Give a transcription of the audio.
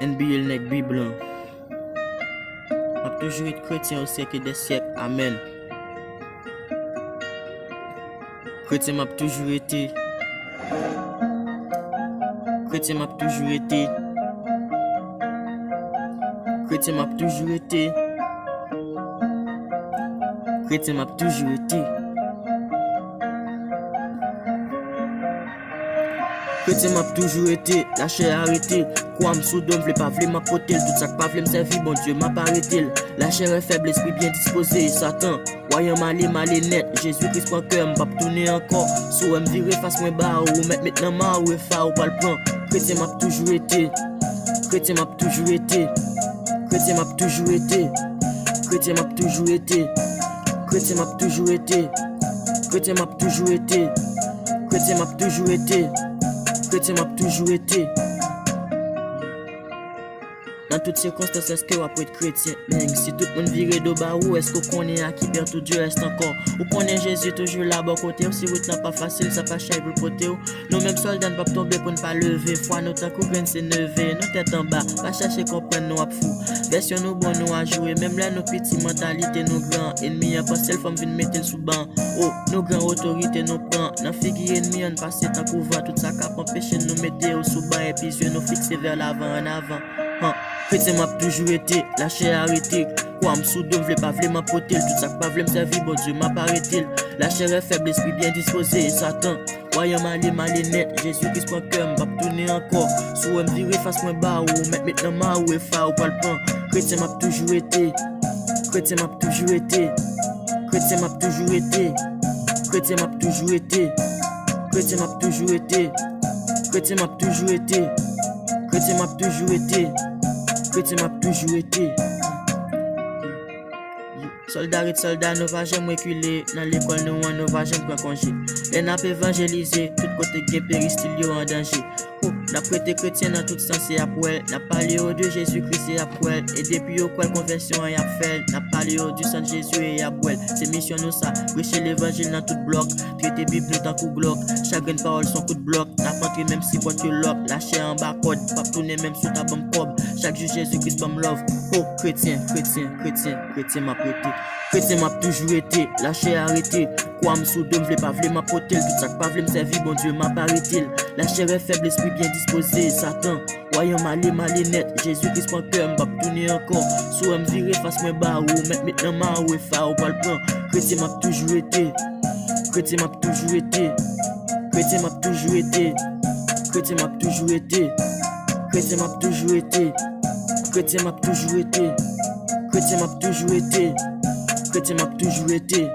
NBA le nèg blanc. M'a toujours été chrétien au siècle des siècles. Amen. Chrétien m'a toujours été. Chrétien m'a toujours été. Chrétien m'a toujours été. Chrétien m'a toujours été. Chrétien m'a toujours été, lâché arrêté. Quoi m'sou d'homme, v'lait pas v'lait m'apporter. Tout ça que pas v'lait m'servir, bon Dieu m'a parlé-t-il. La chair est faible, l'esprit bien disposé. Satan, voyant malé net. Jésus-Christ prend cœur, m'pas tourner encore. Sou me virer face moins bas, ou mettre maintenant ma ou fa ou pas le plan. Chrétien m'a toujours été. Chrétien m'a toujours été. Chrétien m'a toujours été. Chrétien m'a toujours été. Chrétien m'a toujours été. Chrétien m'a toujours été. Chrétien m'a toujours été. Chrétien m'a toujours été. Dans toutes circonstances, est-ce que vous pouvez être chrétien? Si tout le monde vire de bas, ou est-ce qu'on connaît à qui perd tout Dieu reste encore? Ou connaît Jésus toujours là bas côté? Si vous n'êtes pas facile, ça pas cher pour côté. Nous même soldats ne pas tomber pour ne pas lever. Foi nous tant qu'on c'est nevé. Nous tête en bas, pas chercher comprendre nous à fou. Version nous bon nous à jouer. Même là nos petites mentalités nous grands. Ennemis à passer le femme vient mettre sous banc. Oh, nos grands autorités nous prend. Dans figure ennemi on passe tant qu'on voit tout ça cap empêcher nous mettre au sous banc et puis yeux nous fixer vers l'avant en avant. Chrétien m'a toujours été, lâché arrêté. Quoi m'sou d'homme, v'lait pas v'lait m'apporter. Tout ça que pas v'lait m'servir, bon Dieu m'a parlé-t-il. La chair est faible, l'esprit bien disposé. Satan, voyant malé net. Jésus-Christ prend cœur, m'pas tourner encore. Sou me virer face moins bas, ou mettre maintenant ma ou fa ou pas le pan. Chrétien m'a toujours été. Chrétien m'a toujours été. Chrétien m'a toujours été. Chrétien m'a toujours été. Chrétien m'a toujours été. Chrétien m'a toujours été. Chrétien m'a toujours été. Chrétien m'a toujours été. Soldat, nous va jamais reculer. Dans l'école, nous va jamais prendre congé. Les n'a pas évangélisé, tout côté gué péristyle en danger. La prêté chrétien dans tout sens et après. N'a parlé au Dieu Jésus-Christ et après. Et depuis au quoi conversion et a fait. N'a parlé au Dieu Saint Jésus et après. C'est mission nous ça. Prêcher l'évangile dans tout bloc. Traiter Bible dans coup bloc. Chaque parole son coup de bloc. N'a pas entré même si voiture lock. Lâcher en bas code. Pas tourner même sous ta bombe cob. Chaque jour Jésus-Christ comme love. Oh chrétien m'a prêté. Chrétien m'a toujours été. Lâché arrêté. Quoi m'sou d'homme v'lait pas v'lait m'apporter. Tout ça que pas v'lait m'servir, bon Dieu m'a parlé-t-il. La chair est faible, l'esprit bien disposé. Satan, voyant malé net. Jésus-Christ prend cœur, m'pas tourner encore. Sou me virer face moins bas, ou mettre maintenant ma ou fa ou pas le plan. Chrétien m'a toujours été. Chrétien m'a toujours été. Chrétien m'a toujours été. Chrétien m'a toujours été. Chrétien m'a toujours été. Chrétien m'a toujours été. Chrétien m'a toujours été. Chrétien m'a toujours été.